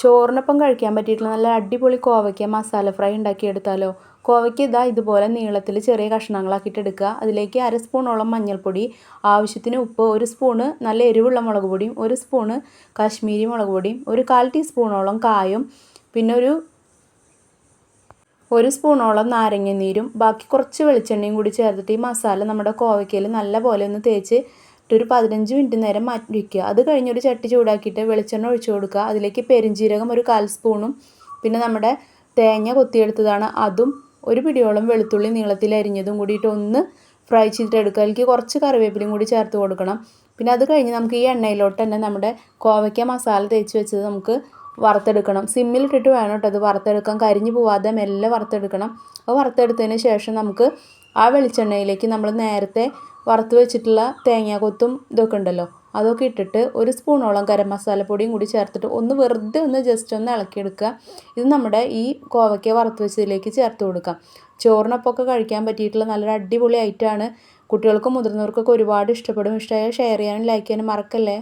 ചോറിനൊപ്പം കഴിക്കാൻ പറ്റിയിട്ടുള്ള നല്ല അടിപൊളി കോവയ്ക്ക മസാല ഫ്രൈ ഉണ്ടാക്കിയെടുത്താലോ. കോവയ്ക്ക ഇതുപോലെ നീളത്തിൽ ചെറിയ കഷ്ണങ്ങളാക്കിയിട്ട് എടുക്കുക. അതിലേക്ക് 1/2 സ്പൂണോളം മഞ്ഞൾപ്പൊടി, ആവശ്യത്തിന് ഉപ്പ്, 1 സ്പൂണ് നല്ല എരിവുള്ള മുളക് പൊടിയും, 1 സ്പൂണ് കാശ്മീരി മുളക് പൊടിയും, 1/4 ടീസ്പൂണോളം കായും, പിന്നെ ഒരു സ്പൂണോളം നാരങ്ങ നീരും, ബാക്കി കുറച്ച് വെളിച്ചെണ്ണയും കൂടി ചേർത്തിട്ട് ഈ മസാല നമ്മുടെ കോവയ്ക്കയിൽ നല്ല പോലെ ഒന്ന് തേച്ച് ഒരു 15 മിനിറ്റ് നേരം മാറ്റി വയ്ക്കുക. അത് കഴിഞ്ഞൊരു ചട്ടി ചൂടാക്കിയിട്ട് വെളിച്ചെണ്ണ ഒഴിച്ചു കൊടുക്കുക. അതിലേക്ക് പെരിഞ്ജീരകം ഒരു 1/4 സ്പൂണും, പിന്നെ നമ്മുടെ തേങ്ങ കൊത്തിയെടുത്തതാണ് അതും, ഒരു പിടിയോളം വെളുത്തുള്ളി നീളത്തിൽ അരിഞ്ഞതും കൂടിയിട്ട് ഒന്ന് ഫ്രൈ ചെയ്തിട്ടെടുക്കുക. അതിലേക്ക് കുറച്ച് കറിവേപ്പിലയും കൂടി ചേർത്ത് കൊടുക്കണം. പിന്നെ അത് കഴിഞ്ഞ് നമുക്ക് ഈ എണ്ണയിലോട്ട് തന്നെ നമ്മുടെ കോവയ്ക്ക മസാല തേച്ച് വെച്ചത് നമുക്ക് വറുത്തെടുക്കണം. സിമ്മിലിട്ടിട്ട് വേണം കേട്ടോ അത് വറുത്തെടുക്കാൻ, കരിഞ്ഞു പോവാതെ മെല്ലെ വറുത്തെടുക്കണം. അത് വറുത്തെടുത്തതിന് ശേഷം നമുക്ക് ആ വെളിച്ചെണ്ണയിലേക്ക് നമ്മൾ നേരത്തെ വറുത്ത് വെച്ചിട്ടുള്ള തേങ്ങാക്കൊത്തും ഇതൊക്കെ ഉണ്ടല്ലോ അതൊക്കെ ഇട്ടിട്ട് 1 സ്പൂണോളം ഗരം മസാലപ്പൊടിയും കൂടി ചേർത്തിട്ട് വെറുതെ ജസ്റ്റ് ഒന്ന് ഇളക്കിയെടുക്കുക. ഇത് നമ്മുടെ ഈ കോവയ്ക്ക വറുത്ത് വെച്ചതിലേക്ക് ചേർത്ത് കൊടുക്കാം. ചോറിനൊപ്പമൊക്കെ കഴിക്കാൻ പറ്റിയിട്ടുള്ള നല്ലൊരു അടിപൊളി ഐറ്റമാണ്. കുട്ടികൾക്കും മുതിർന്നവർക്കൊക്കെ ഒരുപാട് ഇഷ്ടപ്പെടും. ഇഷ്ടമായാൽ ഷെയർ ചെയ്യാനും ലൈക്ക് ചെയ്യാനും മറക്കല്ലേ.